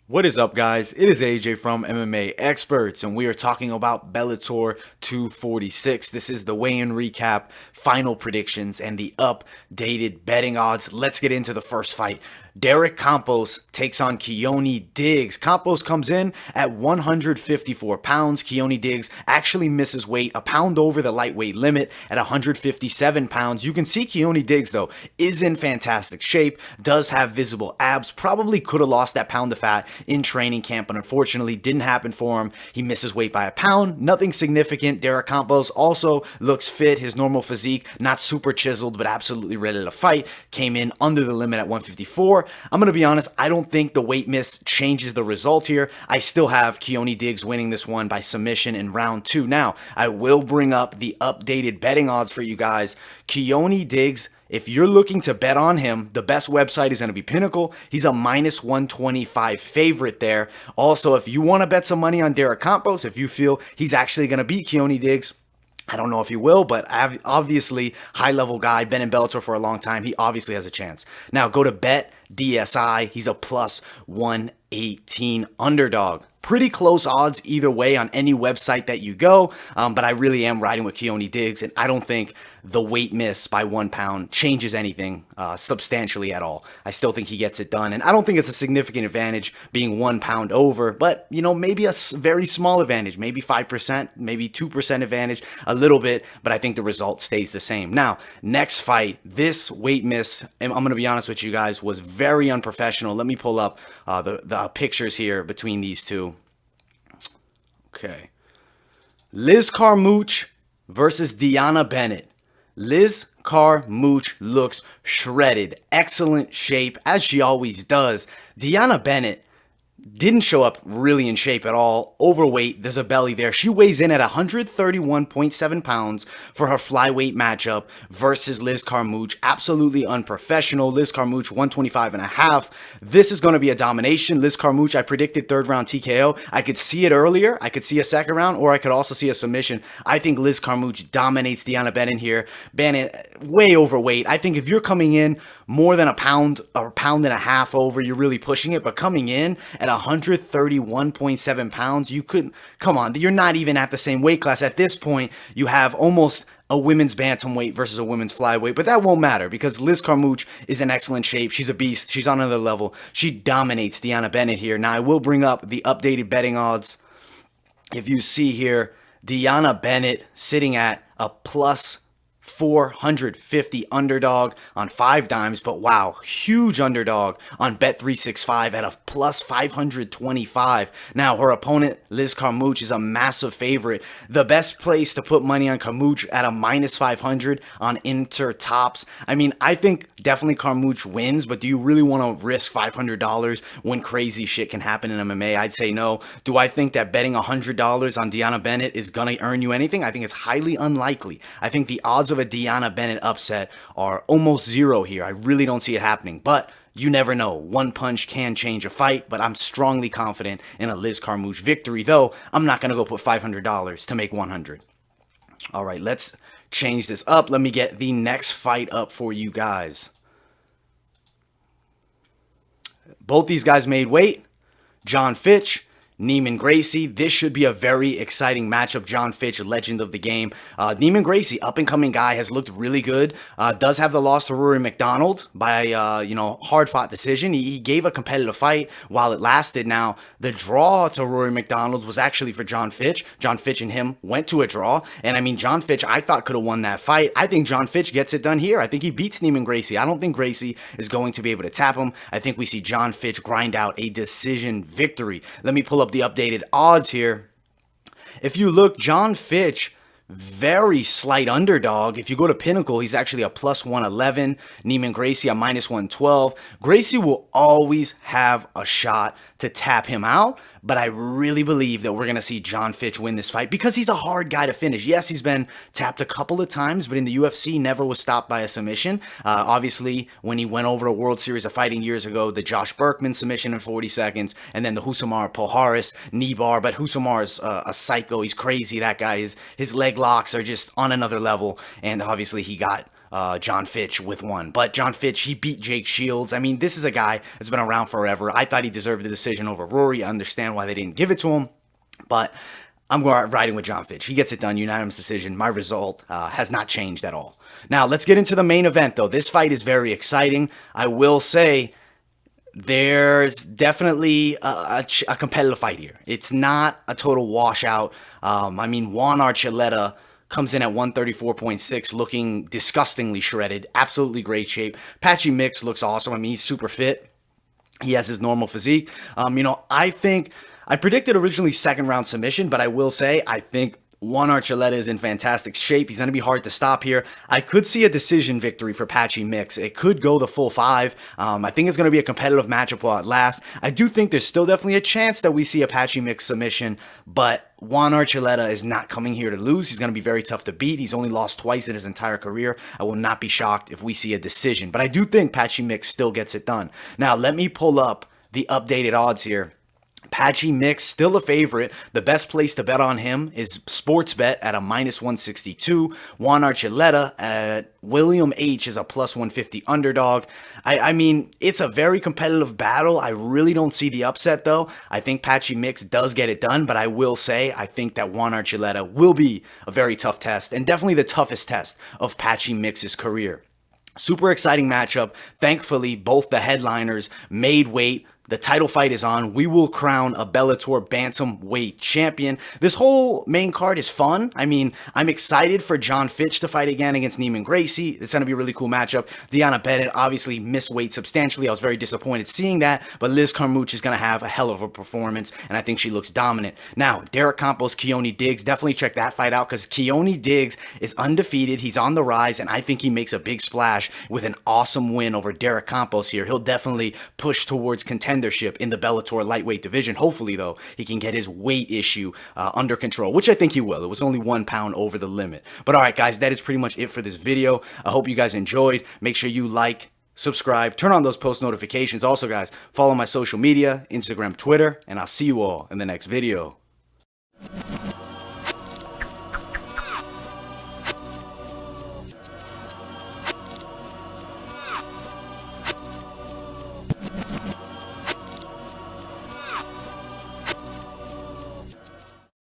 What is up, guys? It is AJ from MMA Experts, and we are talking about Bellator 246. This is the weigh-in recap, final predictions, and the updated betting odds. Let's get into the first fight. Derek Campos takes on Keone Diggs. Campos comes in at 154 pounds. Keone Diggs actually misses weight, a pound over the lightweight limit at 157 pounds. You can see Keone Diggs, though, is in fantastic shape, does have visible abs, probably could have lost that pound of fat in training camp, but unfortunately didn't happen for him. He misses weight by a pound, nothing significant. Derek Campos also looks fit, his normal physique, not super chiseled, but absolutely ready to fight. Came in under the limit at 154. I'm going to be honest, I don't think the weight miss changes the result here. I still have Keone Diggs winning this one by submission in round 2. Now, I will bring up the updated betting odds for you guys. Keone Diggs, if you're looking to bet on him, the best website is going to be Pinnacle. He's a minus 125 favorite there. Also, if you want to bet some money on Derek Campos, if you feel he's actually going to beat Keone Diggs, I don't know if he will, but obviously, high-level guy, been in Bellator for a long time. He obviously has a chance. Now, go to Bet DSI. He's a plus 118 underdog. Pretty close odds either way on any website that you go, but I really am riding with Keone Diggs, and I don't think the weight miss by 1 pound changes anything substantially at all. I still think he gets it done, and I don't think it's a significant advantage being 1 pound over, but, you know, maybe a very small advantage, maybe 5%, maybe 2% advantage, a little bit, but I think the result stays the same. Now, next fight, this weight miss, and I'm going to be honest with you guys, was very unprofessional. Let me pull up the pictures here between these two. Okay. Liz Carmouche versus DeAnna Bennett. Liz Carmouche looks shredded. Excellent shape, as she always does. DeAnna Bennett didn't show up really in shape at all. Overweight, there's a belly there. She weighs in at 131.7 pounds for her flyweight matchup versus Liz Carmouche. Absolutely unprofessional. Liz Carmouche, 125 and a half. This is going to be a domination. Liz Carmouche, I predicted third round TKO. I could see it earlier. I could see a second round, or I could also see a submission. I think Liz Carmouche dominates DeAnna Bennett here. Bennett, way overweight. I think if you're coming in more than a pound or pound and a half over, you're really pushing it, but coming in at 131.7 pounds, you couldn't, come on, you're not even at the same weight class. At this point, you have almost a women's bantamweight versus a women's flyweight, but that won't matter because Liz Carmouche is in excellent shape. She's a beast. She's on another level. She dominates DeAnna Bennett here. Now, I will bring up the updated betting odds. If you see here, DeAnna Bennett sitting at a plus 450 underdog on 5 dimes, but wow, huge underdog on Bet365 at a plus 525. Now, her opponent, Liz Carmouche, is a massive favorite. The best place to put money on Carmouche at a minus 500 on Inter Tops. I mean, I think definitely Carmouche wins, but do you really want to risk $500 when crazy shit can happen in MMA? I'd say no. Do I think that betting $100 on DeAnna Bennett is going to earn you anything? I think it's highly unlikely. I think the odds of a DeAnna Bennett upset are almost zero here. I really don't see it happening, but you never know. One punch can change a fight, but I'm strongly confident in a Liz Carmouche victory, though I'm not going to go put $500 to make 100. All right, let's change this up. Let me get the next fight up for you guys. Both these guys made weight. John Fitch, Neiman Gracie. This should be a very exciting matchup. John Fitch, legend of the game. Neiman Gracie, up-and-coming guy, has looked really good. Does have the loss to Rory McDonald by, hard-fought decision. He gave a competitive fight while it lasted. Now, the draw to Rory McDonald was actually for John Fitch. John Fitch and him went to a draw. And, I mean, John Fitch, I thought, could have won that fight. I think John Fitch gets it done here. I think he beats Neiman Gracie. I don't think Gracie is going to be able to tap him. I think we see John Fitch grind out a decision victory. Let me pull up the updated odds here. If you look, John Fitch, very slight underdog. If you go to Pinnacle, he's actually a plus 111. Neiman Gracie a minus 112. Gracie will always have a shot to tap him out, but I really believe that we're going to see John Fitch win this fight because he's a hard guy to finish. Yes, he's been tapped a couple of times, but in the UFC, never was stopped by a submission. Obviously, when he went over a World Series of Fighting years ago, the Josh Berkman submission in 40 seconds, and then the Husamar Poharis knee bar, but Husamar's a psycho. He's crazy, that guy. His leg locks are just on another level, and obviously he got John Fitch with one. But John Fitch, he beat Jake Shields. I mean, this is a guy that's been around forever. I thought he deserved the decision over Rory. I understand why they didn't give it to him. But I'm riding with John Fitch. He gets it done, unanimous decision. My result has not changed at all. Now, let's get into the main event, though. This fight is very exciting. I will say there's definitely a competitive fight here. It's not a total washout. I mean, Juan Archuleta comes in at 134.6, looking disgustingly shredded. Absolutely great shape. Patchy Mix looks awesome. I mean, he's super fit. He has his normal physique. I think I predicted originally second round submission, but I will say I think Juan Archuleta is in fantastic shape. He's going to be hard to stop here. I could see a decision victory for Patchy Mix. It could go the full 5. I think it's going to be a competitive matchup while it lasts. I do think there's still definitely a chance that we see a Patchy Mix submission, but Juan Archuleta is not coming here to lose. He's going to be very tough to beat. He's only lost twice in his entire career. I will not be shocked if we see a decision, but I do think Patchy Mix still gets it done. Now, let me pull up the updated odds here. Patchy Mix, still a favorite. The best place to bet on him is Sportsbet at a -162. Juan Archuleta at William H is a +150 underdog. I mean, it's a very competitive battle. I really don't see the upset, though. I think Patchy Mix does get it done, but I will say I think that Juan Archuleta will be a very tough test, and definitely the toughest test of Patchy Mix's career. Super exciting matchup. Thankfully, both the headliners made weight. The title fight is on. We will crown a Bellator bantamweight champion. This whole main card is fun. I mean, I'm excited for John Fitch to fight again against Neiman Gracie. It's going to be a really cool matchup. DeAnna Bennett obviously missed weight substantially. I was very disappointed seeing that, but Liz Carmouche is going to have a hell of a performance, and I think she looks dominant. Now, Campos, Keone Diggs, definitely check that fight out because Keone Diggs is undefeated. He's on the rise, and I think he makes a big splash with an awesome win over Campos here. He'll definitely push towards contention in the Bellator lightweight division. Hopefully, though, he can get his weight issue under control, which I think he will. It was only 1 pound over the limit. But all right, guys, that is pretty much it for this video. I hope you guys enjoyed. Make sure you like, subscribe, turn on those post notifications. Also, guys, follow my social media, Instagram, Twitter, and I'll see you all in the next video.